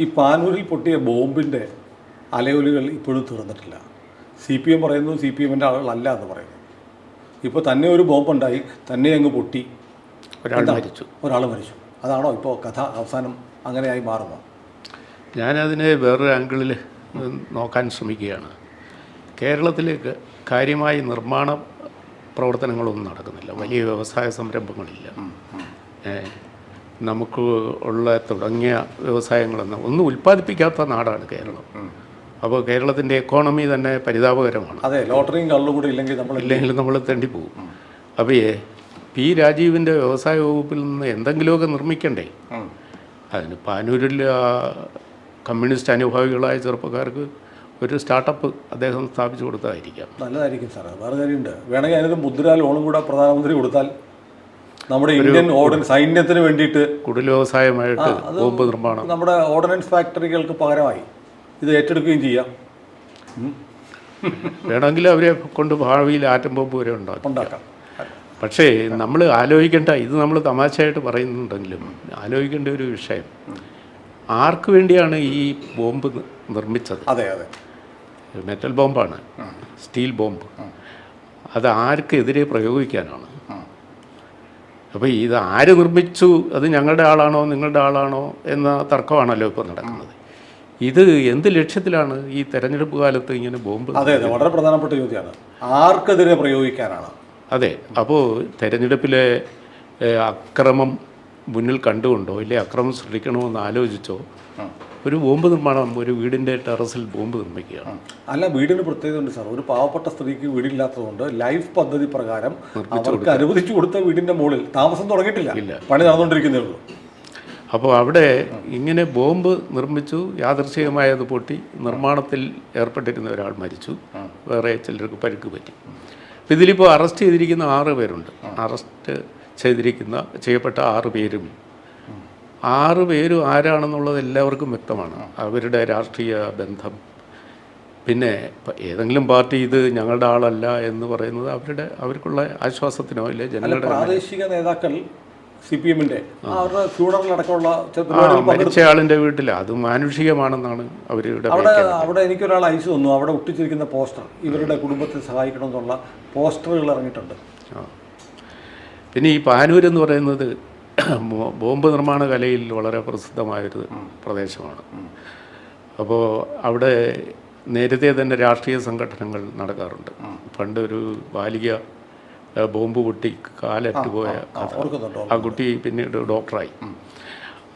ഈ പാനൂരിൽ പൊട്ടിയ ബോംബിൻ്റെ അലയൊലികൾ ഇപ്പോഴും തീർന്നിട്ടില്ല. CPM പറയുന്നു CPMൻ്റെ ആളുകളല്ല എന്ന് പറയുന്നു. ഇപ്പോൾ തന്നെ ഒരു ബോംബുണ്ടായി, തന്നെ അങ്ങ് പൊട്ടി, ഒരാൾ മരിച്ചു. അതാണോ ഇപ്പോൾ കഥ അവസാനം അങ്ങനെയായി മാറുന്നത്? ഞാനതിനെ വേറൊരു ആംഗിളിൽ നോക്കാൻ ശ്രമിക്കുകയാണ്. കേരളത്തിലേക്ക് കാര്യമായി നിർമ്മാണ പ്രവർത്തനങ്ങളൊന്നും നടക്കുന്നില്ല, വലിയ വ്യവസായ സംരംഭങ്ങളില്ല. നമുക്ക് ഉള്ള തുടങ്ങിയ വ്യവസായങ്ങളൊന്നും ഒന്നും ഉൽപ്പാദിപ്പിക്കാത്ത നാടാണ് കേരളം. അപ്പോൾ കേരളത്തിൻ്റെ എക്കോണമി തന്നെ പരിതാപകരമാണ്. അതെ, ലോട്ടറിയും കള്ളും കൂടി ഇല്ലെങ്കിൽ നമ്മൾ തെണ്ടിപ്പോവും. അപ്പോൾ P. രാജീവിൻ്റെ വ്യവസായ വകുപ്പിൽ നിന്ന് എന്തെങ്കിലുമൊക്കെ നിർമ്മിക്കണ്ടേ? അതിന് പാനൂരിൽ കമ്മ്യൂണിസ്റ്റ് അനുഭാവികളായ ചെറുപ്പക്കാർക്ക് ഒരു സ്റ്റാർട്ടപ്പ് അദ്ദേഹം സ്ഥാപിച്ചു കൊടുത്തതായിരിക്കാം. നല്ലതായിരിക്കും സാറേ. വേറെ കാര്യമുണ്ട്, വേണമെങ്കിൽ അതിനകത്ത് മുദ്ര ലോണും കൂടെ പ്രധാനമന്ത്രി കൊടുത്താൽ നമ്മുടെ ഇന്ത്യൻ ഓർഡിനൻസ് സൈന്യത്തിന് വേണ്ടിയിട്ട് കുടിൽ വ്യവസായമായിട്ട് ബോംബ് നിർമ്മാണം നമ്മുടെ ഓർഡിനൻസ് ഫാക്ടറികൾക്ക് പകരമായി ഇത് ഏറ്റെടുക്കുകയും ചെയ്യാം. വേണമെങ്കിൽ അവരെ കൊണ്ട് ഭാവിയിൽ ആറ്റം ബോംബ് വരെ ഉണ്ടാക്കാം. പക്ഷേ നമ്മൾ ആലോചിക്കേണ്ട, ഇത് നമ്മൾ തമാശയായിട്ട് പറയുന്നുണ്ടെങ്കിലും ആലോചിക്കേണ്ട ഒരു വിഷയം, ആർക്ക് വേണ്ടിയാണ് ഈ ബോംബ് നിർമ്മിച്ചത്? അതെ അതെ, മെറ്റൽ ബോംബാണ്, സ്റ്റീൽ ബോംബ്. അത് ആർക്കെതിരെ പ്രയോഗിക്കാനാണ്? അപ്പോൾ ഇത് ആര് നിർമ്മിച്ചു, അത് ഞങ്ങളുടെ ആളാണോ നിങ്ങളുടെ ആളാണോ എന്ന തർക്കമാണല്ലോ ഇപ്പോൾ നടക്കുന്നത്. ഇത് എന്ത് ലക്ഷ്യത്തിലാണ് ഈ തെരഞ്ഞെടുപ്പ് കാലത്ത് ഇങ്ങനെ ബോംബ്? അതെ അതെ, വളരെ പ്രധാനപ്പെട്ട ചോദ്യമാണ്, ആർക്കെതിരെ പ്രയോഗിക്കാനാണ്? അതെ, അപ്പോൾ തെരഞ്ഞെടുപ്പിലെ അക്രമം മുന്നിൽ കണ്ടുകൊണ്ടോ ഇല്ലേ അക്രമം സൃഷ്ടിക്കണമെന്ന് ആലോചിച്ചോ ഒരു ബോംബ് നിർമ്മാണം, ഒരു വീടിൻ്റെ ടെറസിൽ ബോംബ് നിർമ്മിക്കുകയാണ്. അല്ല, വീടിന് പ്രത്യേകത ഉണ്ട് സാർ. ഒരു പാവപ്പെട്ട സ്ത്രീക്ക് വീടില്ലാത്തതുകൊണ്ട് ലൈഫ് പദ്ധതി പ്രകാരം അവർക്ക് അനുവദിച്ചു കൊടുത്ത വീടിൻ്റെ മുകളിൽ താമസം തുടങ്ങിയിട്ടില്ല, പണി നടന്നുകൊണ്ടിരിക്കുന്നേ ഉള്ളൂ. അപ്പോൾ അവിടെ ഇങ്ങനെ ബോംബ് നിർമ്മിച്ചു, യാദൃശ്ചികമായത് പൊട്ടി, നിർമ്മാണത്തിൽ ഏർപ്പെട്ടിരുന്ന ഒരാൾ മരിച്ചു, വേറെ ചിലർക്ക് പരിക്ക് പറ്റി. അപ്പോൾ ഇതിലിപ്പോൾ അറസ്റ്റ് ചെയ്തിരിക്കുന്ന 6 പേരുണ്ട്. അറസ്റ്റ് ചെയ്യപ്പെട്ട 6 പേരും 6 പേരും ആരാണെന്നുള്ളത് എല്ലാവർക്കും വ്യക്തമാണ്. അവരുടെ രാഷ്ട്രീയ ബന്ധം, പിന്നെ ഏതെങ്കിലും പാർട്ടി ഇത് ഞങ്ങളുടെ ആളല്ല എന്ന് പറയുന്നത് അവർക്കുള്ള ആശ്വാസത്തിനോ ഇല്ലേ ജനങ്ങളുടെ പ്രാദേശിക നേതാക്കൾ CPMൻ്റെ അവരുടെ ഫ്യൂണറലടക്കമുള്ള മരിച്ചയാളിൻ്റെ വീട്ടിൽ അത് മാനുഷികമാണെന്നാണ് അവരുടെ. അവിടെ എനിക്കൊരാൾ അയച്ചു തന്നു, അവിടെ ഒട്ടിച്ചിരിക്കുന്ന പോസ്റ്റർ ഇവരുടെ കുടുംബത്തെ സഹായിക്കണമെന്നുള്ള പോസ്റ്ററുകൾ ഇറങ്ങിയിട്ടുണ്ട്. പിന്നെ ഈ പാനൂർ എന്ന് പറയുന്നത് ബോംബ് നിർമ്മാണ കലയിൽ വളരെ പ്രസിദ്ധമായൊരു പ്രദേശമാണ്. അപ്പോൾ അവിടെ നേരത്തെ തന്നെ രാഷ്ട്രീയ സംഘടനകൾ നടക്കാറുണ്ട്. പണ്ട് ഒരു ബാലിക ബോംബ് പൊട്ടി കാലറ്റുപോയ ആ കുട്ടി പിന്നീട് ഡോക്ടറായി.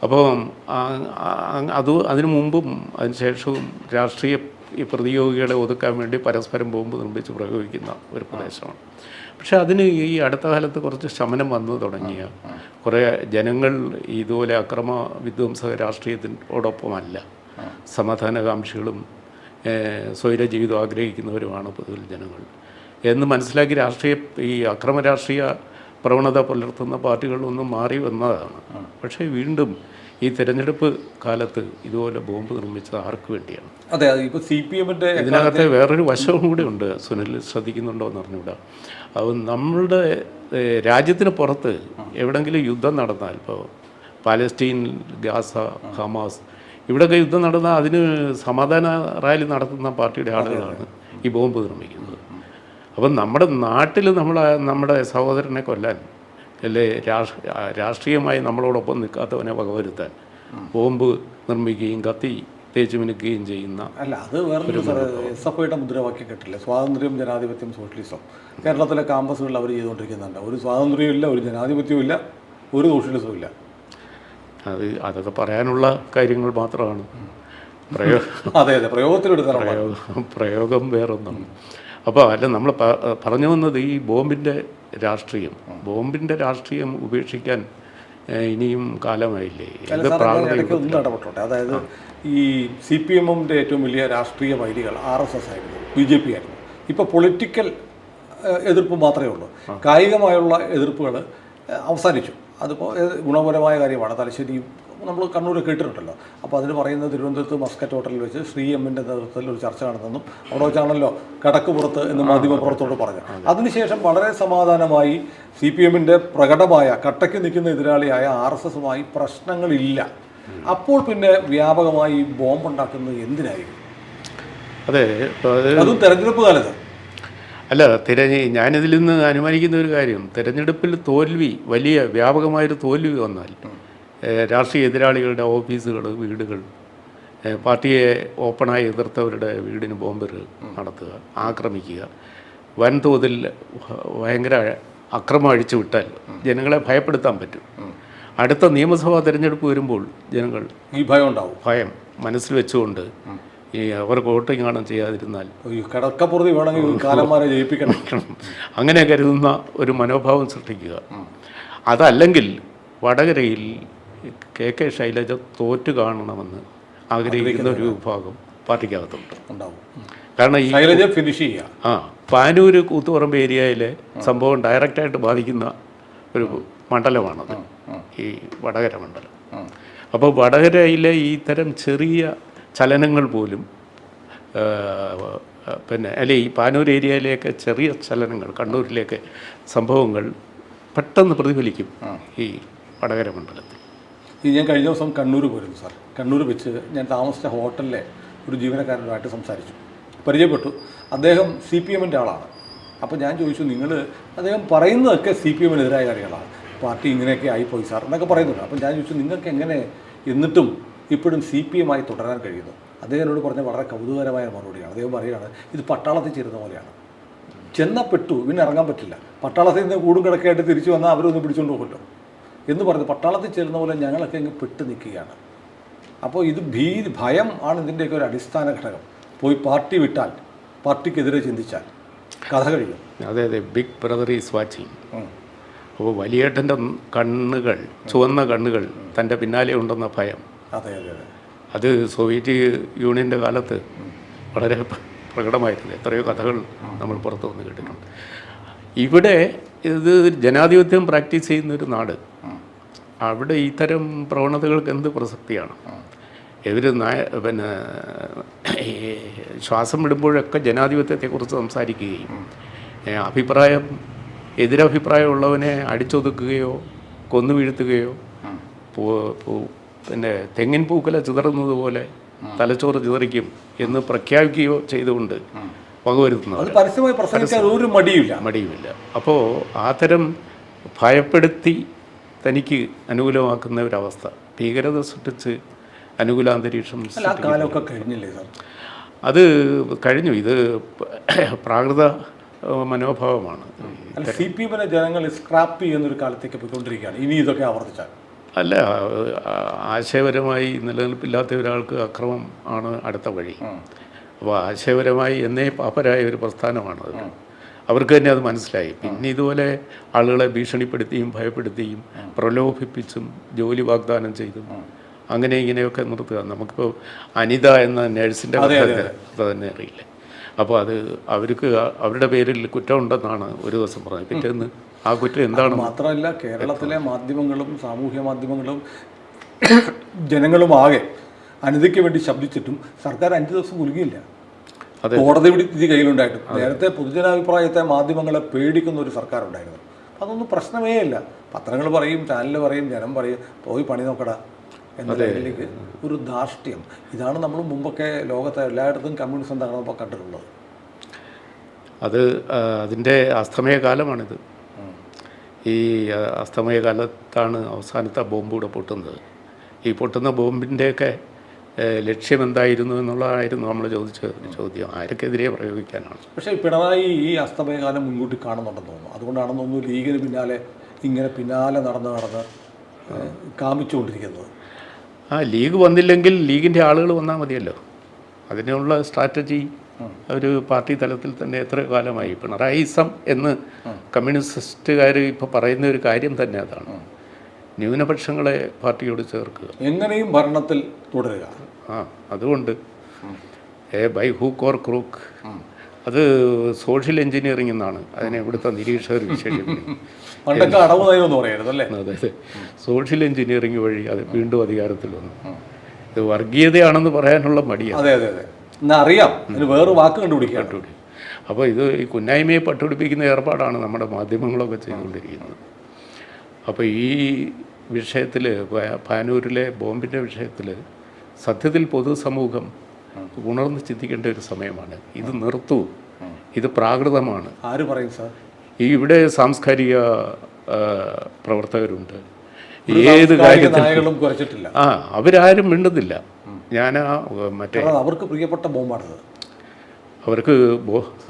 അപ്പോൾ അതിനു മുമ്പും അതിനുശേഷവും രാഷ്ട്രീയ പ്രതിയോഗികളെ ഒതുക്കാൻ വേണ്ടി പരസ്പരം ബോംബ് നിർമ്മിച്ച് പ്രയോഗിക്കുന്ന ഒരു പ്രദേശമാണ്. പക്ഷെ അതിന് ഈ അടുത്ത കാലത്ത് കുറച്ച് ശമനം വന്നു തുടങ്ങിയ കുറേ ജനങ്ങൾ ഇതുപോലെ അക്രമ വിധ്വംസക രാഷ്ട്രീയത്തിനോടൊപ്പമല്ല, സമാധാനകാംക്ഷികളും സ്വൈര ജീവിതം ആഗ്രഹിക്കുന്നവരുമാണ് പൊതുവിൽ ജനങ്ങൾ എന്ന് മനസ്സിലാക്കി ഈ അക്രമ രാഷ്ട്രീയ പ്രവണത പുലർത്തുന്ന പാർട്ടികളൊന്നും മാറി വന്നതാണ്. പക്ഷേ വീണ്ടും ഈ തെരഞ്ഞെടുപ്പ് കാലത്ത് ഇതുപോലെ ബോംബ് നിർമ്മിച്ചത് ആർക്ക് വേണ്ടിയാണ്? അതെ, ഇപ്പോൾ CPMൻ്റെ ഇതിനകത്തെ വേറൊരു വശവും കൂടി ഉണ്ട്. സുനിൽ ശ്രദ്ധിക്കുന്നുണ്ടോ എന്ന് അറിഞ്ഞുകൂടാ. അത് നമ്മളുടെ രാജ്യത്തിന് പുറത്ത് എവിടെങ്കിലും യുദ്ധം നടന്നാൽ, ഇപ്പോൾ പാലസ്തീൻ, ഗാസ, ഹമാസ്, ഇവിടെയൊക്കെ യുദ്ധം നടന്നാൽ അതിന് സമാധാന റാലി നടത്തുന്ന പാർട്ടിയുടെ ആളുകളാണ് ഈ ബോംബ് നിർമ്മിക്കുന്നത്. അപ്പം നമ്മുടെ നാട്ടിൽ നമ്മുടെ സഹോദരനെ കൊല്ലാൻ അല്ലേ രാഷ്ട്രീയമായി നമ്മളോടൊപ്പം നിൽക്കാത്തവനെ വകവരുത്താൻ ബോംബ് നിർമ്മിക്കുകയും കത്തി തേച്ച് മിനുക്കുകയും ചെയ്യുന്ന. അല്ല, അത് വേറൊരു SFIയുടെ മുദ്രാവാക്യം കേട്ടില്ലേ, സ്വാതന്ത്ര്യം, ജനാധിപത്യം, സോഷ്യലിസം. കേരളത്തിലെ ക്യാമ്പസുകളിൽ അവർ ചെയ്തുകൊണ്ടിരിക്കുന്നുണ്ട്. ഒരു സ്വാതന്ത്ര്യവും ഇല്ല, ഒരു ജനാധിപത്യവും ഇല്ല, ഒരു സോഷ്യലിസവും ഇല്ല. അതൊക്കെ പറയാനുള്ള കാര്യങ്ങൾ മാത്രമാണ്. അതെ അതെ, പ്രയോഗം വേറൊന്നാണ്. അപ്പോൾ അല്ല, നമ്മൾ പറഞ്ഞു വന്നത് ഈ ബോംബിൻ്റെ രാഷ്ട്രീയം ഉപേക്ഷിക്കാൻ ഇനിയും കാലമായില്ലേ? ഇടപെട്ടോട്ടെ. അതായത് ഈ CPMൻ്റെ ഏറ്റവും വലിയ രാഷ്ട്രീയ വൈരികൾ RSS ആയിരുന്നു, BJP ആയിരുന്നു. ഇപ്പോൾ പൊളിറ്റിക്കൽ എതിർപ്പ് മാത്രമേ ഉള്ളൂ. കായികമായുള്ള എതിർപ്പുകൾ അവസാനിച്ചു. അതിപ്പോൾ ഗുണപരമായ കാര്യമാണ്. തലശ്ശേരി നമ്മൾ കണ്ണൂർ കേട്ടിട്ടുണ്ടല്ലോ. അപ്പോൾ അതിന് പറയുന്നത് തിരുവനന്തപുരത്ത് മസ്കറ്റ് ഹോട്ടലിൽ വെച്ച് ശ്രീ എമ്മിൻ്റെ നേതൃത്വത്തിൽ ഒരു ചർച്ച നടന്നെന്നും അവിടെ വെച്ചാണല്ലോ കടക്കുപുറത്ത് എന്ന് മാധ്യമപ്രവർത്തകരോട് പറഞ്ഞു. അതിനുശേഷം വളരെ സമാധാനമായി CPMൻ്റെ പ്രകടമായ കട്ടയ്ക്ക് നിൽക്കുന്ന എതിരാളിയായ RSSുമായി പ്രശ്നങ്ങളില്ല. അപ്പോൾ പിന്നെ വ്യാപകമായി ബോംബുണ്ടാക്കുന്നത് എന്തിനായിരിക്കും? അതെ, അതും തെരഞ്ഞെടുപ്പ് കാലത്ത്. അല്ല, ഞാനിതിൽ നിന്ന് അനുമാനിക്കുന്ന ഒരു കാര്യം, തിരഞ്ഞെടുപ്പിൽ തോൽവി, വലിയ വ്യാപകമായൊരു തോൽവി വന്നാൽ രാഷ്ട്രീയ എതിരാളികളുടെ ഓഫീസുകൾ, വീടുകൾ, പാർട്ടിയെ ഓപ്പണായി എതിർത്തവരുടെ വീടിന് ബോംബ് നടത്തുക, ആക്രമിക്കുക, വൻതോതിൽ ഭയങ്കര അക്രമം അഴിച്ചു വിട്ടാൽ ജനങ്ങളെ ഭയപ്പെടുത്താൻ പറ്റും. അടുത്ത നിയമസഭാ തിരഞ്ഞെടുപ്പ് വരുമ്പോൾ ജനങ്ങൾ ഈ ഭയം ഉണ്ടാവും. ഭയം മനസ്സിൽ വെച്ചുകൊണ്ട് അവർക്ക് വോട്ടിംഗ് ആണ് ചെയ്യാതിരുന്നാൽ കടക്കപ്പുറത്ത് വേണമെങ്കിൽ കാലന്മാരെ ജയിപ്പിക്കണം, അങ്ങനെ കരുതുന്ന ഒരു മനോഭാവം സൃഷ്ടിക്കുക. അതല്ലെങ്കിൽ വടകരയിൽ KK ശൈലജ തോറ്റു കാണണമെന്ന് ആഗ്രഹിക്കുന്ന ഒരു വിഭാഗം പാർട്ടിക്കകത്തുണ്ട്, ഉണ്ടാവും. കാരണം ഈ ശൈലജ ഫിനിഷ് ചെയ്യുക. പാനൂർ കൂത്തുപറമ്പ് ഏരിയയിലെ സംഭവം ഡയറക്റ്റായിട്ട് ബാധിക്കുന്ന ഒരു മണ്ഡലമാണത്, ഈ വടകര മണ്ഡലം. അപ്പോൾ വടകരയിലെ ഈ തരം ചെറിയ ചലനങ്ങൾ പോലും അല്ലെ ഈ പാനൂർ ഏരിയയിലേക്ക് ചെറിയ ചലനങ്ങൾ, കണ്ണൂരിലേക്ക് സംഭവങ്ങൾ പെട്ടെന്ന് പ്രതിഫലിക്കും ഈ വടകര മണ്ഡലത്തിൽ. ഞാൻ കഴിഞ്ഞ ദിവസം കണ്ണൂർ പോയിരുന്നു സാർ. കണ്ണൂർ വെച്ച് ഞാൻ താമസിച്ച ഹോട്ടലിലെ ഒരു ജീവനക്കാരനുമായിട്ട് സംസാരിച്ചു, പരിചയപ്പെട്ടു. അദ്ദേഹം CPM-ൻ്റെ ആളാണ്. അപ്പോൾ ഞാൻ ചോദിച്ചു, അദ്ദേഹം പറയുന്നതൊക്കെ CPM-നെതിരായ കാര്യങ്ങളാണ്, പാർട്ടി ഇങ്ങനെയൊക്കെ ആയിപ്പോയി സാർ എന്നൊക്കെ പറയുന്നുണ്ട്. അപ്പോൾ ഞാൻ ചോദിച്ചു, നിങ്ങൾക്ക് എങ്ങനെ എന്നിട്ടും ഇപ്പോഴും CPM-ആയി തുടരാൻ കഴിയുന്നു? അദ്ദേഹം എന്നോട് പറഞ്ഞ വളരെ കൗതുകകരമായ മറുപടിയാണ്. അദ്ദേഹം പറയുകയാണ്, ഇത് പട്ടാളത്തിൽ ചേരുന്ന പോലെയാണ്. ചെന്നപ്പെട്ടു, പിന്നെ ഇറങ്ങാൻ പറ്റില്ല. പട്ടാളത്തിൽ നിന്ന് കൂടും കിടക്കായിട്ട് തിരിച്ചു വന്നാൽ അവരൊന്ന് പിടിച്ചുകൊണ്ട് പോകുമല്ലോ എന്ന് പറഞ്ഞു. പട്ടാളത്തിൽ ചേരുന്ന പോലെ ഞങ്ങളൊക്കെ ഇങ്ങ് പെട്ട് നിൽക്കുകയാണ്. അപ്പോൾ ഇത് ഭയം ആണ് ഇതിൻ്റെയൊക്കെ ഒരു അടിസ്ഥാന ഘടകം. പോയി പാർട്ടി വിട്ടാൽ, പാർട്ടിക്കെതിരെ ചിന്തിച്ചാൽ കഥ കഴിയും. അതെ, ബിഗ് ബ്രദർ ഈസ് വാച്ചിങ്. അപ്പോൾ വലിയേട്ടൻ്റെ കണ്ണുകൾ, ചുവന്ന കണ്ണുകൾ തൻ്റെ പിന്നാലെ ഉണ്ടെന്ന ഭയം. അതെ. അത് സോവിയറ്റ് യൂണിയൻ്റെ കാലത്ത് വളരെ പ്രകടമായിരുന്നു. എത്രയോ കഥകൾ നമ്മൾ പുറത്തു വന്ന് കേട്ടിട്ടുണ്ട്. ഇവിടെ ഇത് ജനാധിപത്യം പ്രാക്ടീസ് ചെയ്യുന്നൊരു നാട്. അവിടെ ഇത്തരം പ്രവണതകൾക്ക് എന്ത് പ്രസക്തിയാണ്? ഇവർ ശ്വാസം വിടുമ്പോഴൊക്കെ ജനാധിപത്യത്തെക്കുറിച്ച് സംസാരിക്കുകയും എതിരഭിപ്രായമുള്ളവനെ അടിച്ചൊതുക്കുകയോ കൊന്നു വീഴ്ത്തുകയോ തെങ്ങിൻ പൂക്കല ചിതറുന്നത് പോലെ തലച്ചോറ് ചിതറിക്കും എന്ന് പ്രഖ്യാപിക്കുകയോ ചെയ്തുകൊണ്ട് വകവരുത്തുന്നത് മടിയുമില്ല. അപ്പോൾ അത്തരം ഭയപ്പെടുത്തി തനിക്ക് അനുകൂലമാക്കുന്ന ഒരവസ്ഥ, ഭീകരത സൃഷ്ടിച്ച് അനുകൂലാന്തരീക്ഷം കഴിഞ്ഞില്ലേ സാർ? അത് കഴിഞ്ഞു. ഇത് പ്രാകൃത മനോഭാവമാണ്. CPM-നെ ജനങ്ങൾ സ്ക്രാപ്പ് ചെയ്യുന്നൊരു കാലത്തേക്ക് പോയിക്കൊണ്ടിരിക്കുകയാണ്. ഇനി ഇതൊക്കെ ആവർത്തിച്ചാൽ അല്ല, ആശയപരമായി നിലനിൽപ്പില്ലാത്ത ഒരാൾക്ക് അക്രമം ആണ് അടുത്ത വഴി. അപ്പോൾ ആശയപരമായി എന്നേ പാപ്പരായ ഒരു പ്രസ്ഥാനമാണത്. അവർക്ക് തന്നെ അത് മനസ്സിലായി. പിന്നെ ഇതുപോലെ ആളുകളെ ഭീഷണിപ്പെടുത്തിയും ഭയപ്പെടുത്തിയും പ്രലോഭിപ്പിച്ചും ജോലി വാഗ്ദാനം ചെയ്തും അങ്ങനെ ഇങ്ങനെയൊക്കെ നിർത്തുക. നമുക്കിപ്പോൾ അനിത എന്ന നേഴ്സിൻ്റെ തന്നെ അറിയില്ല. അപ്പോൾ അത് അവർക്ക് അവരുടെ പേരിൽ കുറ്റമുണ്ടെന്നാണ് ഒരു ദിവസം പറഞ്ഞത്. പിറ്റേന്ന് ആ കുറ്റം എന്താണ്? മാത്രമല്ല, കേരളത്തിലെ മാധ്യമങ്ങളും സാമൂഹ്യ മാധ്യമങ്ങളും ജനങ്ങളും ആകെ അനിതയ്ക്ക് വേണ്ടി ശബ്ദിച്ചിട്ടും സർക്കാർ 5 ദിവസം കുലുങ്ങിയില്ല. കോടതി വിധി കയ്യിലുണ്ടായിട്ടും. നേരത്തെ പൊതുജനാഭിപ്രായത്തെ മാധ്യമങ്ങളെ പേടിക്കുന്ന ഒരു സർക്കാർ ഉണ്ടായിരുന്നു. അതൊന്നും പ്രശ്നമേ ഇല്ല. പത്രങ്ങൾ പറയും, ചാനൽ പറയും, ജനം പറയും, പോയി പണി നോക്കടാ എന്ന ലെവലിലേക്ക് ഒരു ധാർഷ്ട്യം. ഇതാണ് നമ്മൾ മുമ്പൊക്കെ ലോകത്തെ എല്ലായിടത്തും കമ്മ്യൂണിസം തകർന്നപ്പോൾ കണ്ടിട്ടുള്ളത്. അതിൻ്റെ അസ്തമയ കാലമാണിത്. ഈ അസ്തമയ കാലത്താണ് അവസാനത്തെ ബോംബ് കൂടെ പൊട്ടുന്നത്. ഈ പൊട്ടുന്ന ബോംബിൻ്റെയൊക്കെ ലക്ഷ്യം എന്തായിരുന്നു എന്നുള്ളതായിരുന്നു നമ്മൾ ചോദിച്ച ചോദ്യം. ആർക്കെതിരെ പ്രയോഗിക്കാനാണ്? പക്ഷേ പിണറായി ഈ അസ്തമയകാലം മുൻകൂട്ടി കാണുന്നുണ്ടെന്ന് തോന്നുന്നു. അതുകൊണ്ടാണെന്ന് തോന്നുന്നു ലീഗിന് പിന്നാലെ നടന്ന് കാമിച്ചുകൊണ്ടിരിക്കുന്നത്. ലീഗ് വന്നില്ലെങ്കിൽ ലീഗിൻ്റെ ആളുകൾ വന്നാൽ മതിയല്ലോ. അതിനുള്ള സ്ട്രാറ്റജി ഒരു പാർട്ടി തലത്തിൽ തന്നെ എത്ര കാലമായി. പിണറായിസം എന്ന് കമ്മ്യൂണിസ്റ്റുകാർ ഇപ്പോൾ പറയുന്ന ഒരു കാര്യം തന്നെ അതാണ്. ന്യൂനപക്ഷങ്ങളെ പാർട്ടിയോട് ചേർക്കുക, എങ്ങനെയും ഭരണത്തിൽ തുടരുക. അതുകൊണ്ട് ബൈ ഹൂക്ക് ഓർ ക്രൂക്ക്, അത് സോഷ്യൽ എഞ്ചിനീയറിംഗ് എന്നാണ് അതിനെ ഇവിടുത്തെ നിരീക്ഷകർ വിശേഷിപ്പിക്കുന്നത്. അതെ, സോഷ്യൽ എഞ്ചിനീയറിംഗ് വഴി അത് വീണ്ടും അധികാരത്തിൽ വന്നു. ഇത് വർഗീയതയാണെന്ന് പറയാനുള്ള മടിയാണ്. അറിയാം, വേറെ വാക്ക് കണ്ടുപിടിക്കാൻ. അപ്പോൾ ഇത് ഈ കുന്നായ്മയെ പട്ടുപിടിപ്പിക്കുന്ന ഏർപ്പാടാണ് നമ്മുടെ മാധ്യമങ്ങളൊക്കെ ചെയ്തുകൊണ്ടിരിക്കുന്നത്. അപ്പോൾ ഈ വിഷയത്തിൽ, പാനൂരിലെ ബോംബിൻ്റെ വിഷയത്തിൽ സത്യത്തിൽ പൊതുസമൂഹം ഉണർന്ന് ചിന്തിക്കേണ്ട ഒരു സമയമാണ്. ഇത് നിർത്തൂ, ഇത് പ്രാകൃതമാണ്. ആര് പറയും സാർ? ഇവിടെ സാംസ്കാരിക പ്രവർത്തകരുണ്ട്, ഏത് കാര്യത്തിലും കുറച്ചിട്ടില്ല. അവരാരും മിണ്ടുന്നില്ല. ഞാൻ മറ്റേ അവർക്ക് പ്രിയപ്പെട്ട ബോംബാണത്.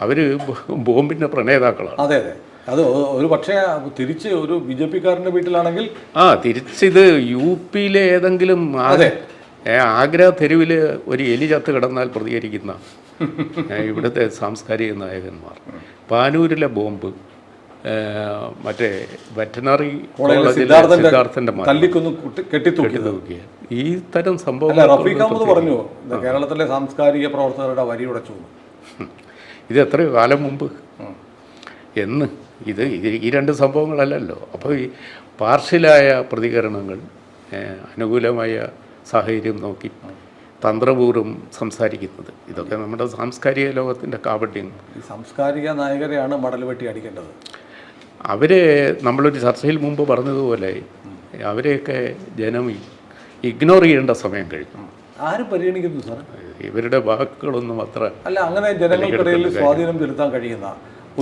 അവർ ബോംബിൻ്റെ പ്രണേതാക്കളാണ്. അതെ അതെ, അത് ഒരു പക്ഷേ തിരിച്ച് ഒരു BJP-കാരൻ്റെ വീട്ടിലാണെങ്കിൽ തിരിച്ചിത് UP-യിലെ ഏതെങ്കിലും ആഗ്ര തെരുവിൽ ഒരു എലി ചത്ത് കിടന്നാൽ പ്രതികരിക്കുന്ന ഇവിടുത്തെ സാംസ്കാരിക നായകന്മാർ. പാനൂരിലെ ബോംബ്, മറ്റേ വെറ്റനറി സിദ്ധാർത്ഥന്റെ കെട്ടിത്തൂക്കിയ ഈ തരം സംഭവങ്ങൾ പറഞ്ഞു കേരളത്തിലെ സാംസ്കാരിക പ്രവർത്തകരുടെ വരി ഉടച്ചു. ഇത് എത്രയോ കാലം മുമ്പ് എന്ന് ഈ രണ്ട് സംഭവങ്ങളല്ലല്ലോ. അപ്പോൾ ഈ പാർഷ്യലായ പ്രതികരണങ്ങൾ, അനുകൂലമായ സാഹചര്യം നോക്കി തന്ത്രപൂർവ്വം സംസാരിക്കുന്നത്, ഇതൊക്കെ നമ്മുടെ സാംസ്കാരിക ലോകത്തിൻ്റെ കാപട്യം. ഈ സാംസ്കാരിക നായകരെയാണ് മടൽ വെട്ടി അടിക്കേണ്ടത്. അവരെ നമ്മളൊരു ചർച്ചയിൽ മുമ്പ് പറഞ്ഞതുപോലെ അവരെയൊക്കെ ജനം ഇഗ്നോർ ചെയ്യേണ്ട സമയം കഴിഞ്ഞു. ആരും പരിഗണിക്കുന്നു സാർ? ഇവരുടെ വാക്കുകളൊന്നും അത്ര അല്ല. അങ്ങനെ ജനങ്ങൾക്കിടയിൽ സ്വാധീനം ചെലുത്താൻ കഴിയുന്ന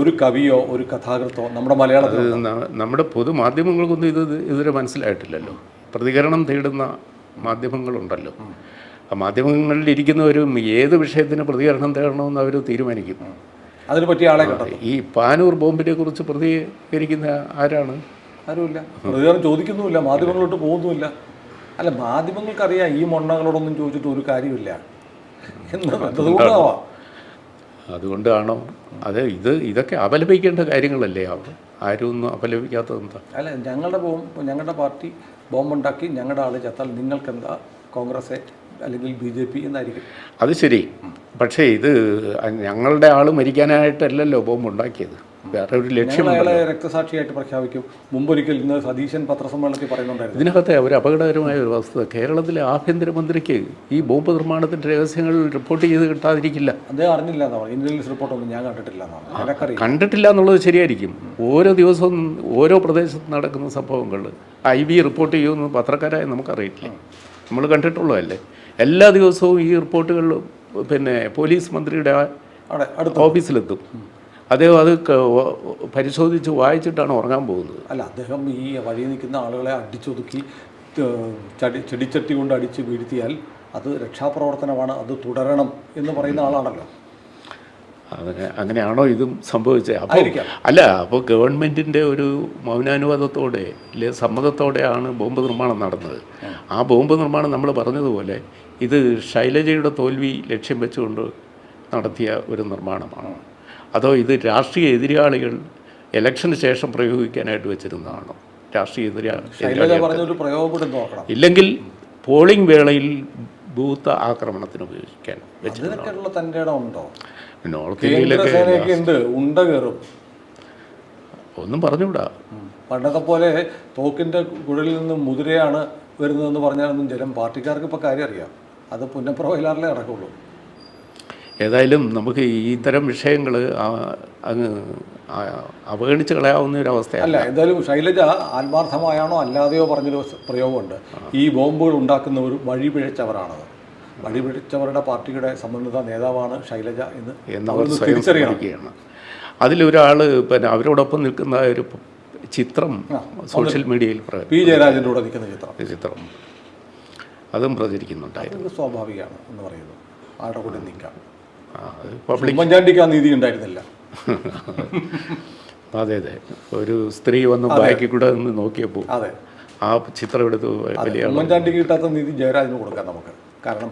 ഒരു കവിയോ ഒരു കഥാകൃത്തോ നമ്മുടെ മലയാളത്തിൽ, നമ്മുടെ പൊതുമാധ്യമങ്ങൾക്കൊന്നും ഇതുവരെ മനസ്സിലായിട്ടില്ലല്ലോ. പ്രതികരണം തേടുന്ന മാധ്യമങ്ങളുണ്ടല്ലോ. ആ മാധ്യമങ്ങളിൽ ഇരിക്കുന്നവരും ഏത് വിഷയത്തിന് പ്രതികരണം തേടണമെന്ന് അവർ തീരുമാനിക്കും. അതിന് പറ്റിയ ആളെ കണ്ടെത്തും. ഈ പാനൂർ ബോംബിനെ കുറിച്ച് പ്രതികരിക്കുന്ന ആരാണ്? ആരുമില്ല. പ്രതികരണം ചോദിക്കുന്നുമില്ല, മാധ്യമങ്ങളോട്ട് പോകുന്നുമില്ല. അല്ല, മാധ്യമങ്ങൾക്കറിയാം ഈ മൊണ്ണകളോടൊന്നും ചോദിച്ചിട്ട് ഒരു കാര്യമില്ല എന്നതുകൊണ്ടാവാം. അതുകൊണ്ടാണോ? ഇതൊക്കെ അപലപിക്കേണ്ട കാര്യങ്ങളല്ലേ? ആരും ഒന്നും അപലപിക്കാത്തതെന്താ? അല്ല, ഞങ്ങളുടെ പാർട്ടി ബോംബുണ്ടാക്കി ഞങ്ങളുടെ ആൾ ചത്താൽ നിങ്ങൾക്കെന്താ, കോൺഗ്രസ് അല്ലെങ്കിൽ BJP എന്നായിരിക്കും. അത് ശരി. പക്ഷേ ഇത് ഞങ്ങളുടെ ആൾ മരിക്കാനായിട്ടല്ലല്ലോ ബോംബ് ഉണ്ടാക്കിയത്. വേറെ ഒരു ലക്ഷ്യം. അയാളെ രക്തസാക്ഷിയായിട്ട് പ്രഖ്യാപിക്കും. മുമ്പൊരിക്കൽ ഇന്ന് സതീശൻ പത്രസമ്മേളനത്തിൽ പറയുന്നുണ്ടായിരുന്നു. ഇതിനകത്തെ ഒരു അപകടകരമായ ഒരു വസ്തുത, കേരളത്തിലെ ആഭ്യന്തരമന്ത്രിക്ക് ഈ ബോംബ് നിർമ്മാണത്തിൻ്റെ രഹസ്യങ്ങൾ റിപ്പോർട്ട് ചെയ്ത് കിട്ടാതിരിക്കില്ല. അദ്ദേഹം അറിഞ്ഞില്ല എന്നാണ്. ഇന്റലിജൻസ് റിപ്പോർട്ടൊന്നും ഞാൻ കണ്ടിട്ടില്ല എന്നാണ്. കണ്ടിട്ടില്ല എന്നുള്ളത് ശരിയായിരിക്കും. ഓരോ ദിവസവും ഓരോ പ്രദേശത്ത് നടക്കുന്ന സംഭവങ്ങൾ IB റിപ്പോർട്ട് ചെയ്യുമെന്ന് പത്രക്കാരായ നമുക്കറിയില്ല. നമ്മൾ കണ്ടിട്ടുള്ളതല്ലേ. എല്ലാ ദിവസവും ഈ റിപ്പോർട്ടുകൾ പോലീസ് മന്ത്രിയുടെ ഓഫീസിലെത്തും. അദ്ദേഹം അത് പരിശോധിച്ച് വായിച്ചിട്ടാണ് ഉറങ്ങാൻ പോകുന്നത്. അല്ല, അദ്ദേഹം ഈ വഴി നിൽക്കുന്ന ആളുകളെ അടിച്ചൊതുക്കി ചെടിച്ചട്ടി കൊണ്ട് അടിച്ച് വീഴ്ത്തിയാൽ അത് രക്ഷാപ്രവർത്തനമാണ്, അത് തുടരണം എന്ന് പറയുന്ന ആളാണല്ലോ. അങ്ങനെയാണോ ഇതും സംഭവിച്ചത്? അപ്പോൾ ഗവൺമെൻറ്റിൻ്റെ ഒരു മൗനാനുവാദത്തോടെ അല്ലെ സമ്മതത്തോടെയാണ് ബോംബ് നിർമ്മാണം നടന്നത്. ആ ബോംബ് നിർമ്മാണം നമ്മൾ പറഞ്ഞതുപോലെ ഇത് ശൈലജയുടെ തോൽവി ലക്ഷ്യം വെച്ചുകൊണ്ട് നടത്തിയ ഒരു നിർമ്മാണമാണോ, അതോ ഇത് രാഷ്ട്രീയ എതിരാളികൾ ഇലക്ഷന് ശേഷം പ്രയോഗിക്കാനായിട്ട് വെച്ചിരുന്നതാണോ? രാഷ്ട്രീയ ഇല്ലെങ്കിൽ പോളിംഗ് വേളയിൽ ബൂത്ത് ആക്രമണത്തിന് ഉപയോഗിക്കാൻ വെച്ചിട്ടുണ്ടോ? നോർത്ത് ഇന്ത്യയിലൊക്കെ ഒന്നും പറഞ്ഞുകൂടാ. പണ്ടത്തെ പോലെ തോക്കിൻ്റെ കുഴലിൽ നിന്ന് മുതിരയാണ് വരുന്നതെന്ന് പറഞ്ഞാലൊന്നും ജനം പാർട്ടിക്കാർക്ക് ഇപ്പോൾ കാര്യം അറിയാം. അത് പുന്നപ്രവയിലാറിലേ നടക്കുള്ളൂ. ഏതായാലും നമുക്ക് ഇത്തരം വിഷയങ്ങൾ അങ്ങ് അവഗണിച്ച് കളയാവുന്ന ഒരു അവസ്ഥയല്ല. എന്തായാലും ശൈലജ ആത്മാർത്ഥമായാണോ അല്ലാതെയോ പറഞ്ഞൊരു പ്രയോഗമുണ്ട്. ഈ ബോംബുകൾ ഉണ്ടാക്കുന്നവർ വഴിപിഴച്ചവരാണത്. വഴിപിഴച്ചവരുടെ പാർട്ടിയുടെ സമന്വിത നേതാവാണ് ശൈലജ എന്ന് തിരിച്ചറിയണം. അതിലൊരാൾ അവരോടൊപ്പം നിൽക്കുന്ന ഒരു ചിത്രം സോഷ്യൽ മീഡിയയിൽ P. ജയരാജൻ്റെ കൂടെ നിൽക്കുന്ന ചിത്രം അതും പ്രചരിക്കുന്നുണ്ടായിരുന്നു. സ്വാഭാവികമാണ് എന്ന് പറയുന്നു. ആരുടെ കൂടെ നിൽക്കാം. ഉമ്മൻചാണ്ടിക്ക് ആ നീതി ഉണ്ടായിരുന്നില്ല. അതെ അതെ, ഒരു സ്ത്രീ വന്ന് ബാക്കിൽ കൂടെ നിന്ന് നോക്കിയപ്പോൾ ആ ചിത്രം എടുത്ത് വലിയ ഉമ്മൻചാണ്ടിക്ക് കിട്ടാത്ത നീതി ജയരാജന് കൊടുക്കാം നമുക്ക്. കാരണം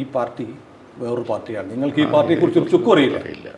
ഈ പാർട്ടി വേറൊരു പാർട്ടിയാണ്. നിങ്ങൾക്ക് ഈ പാർട്ടിയെ കുറിച്ച് ചുക്കും അറിയില്ല.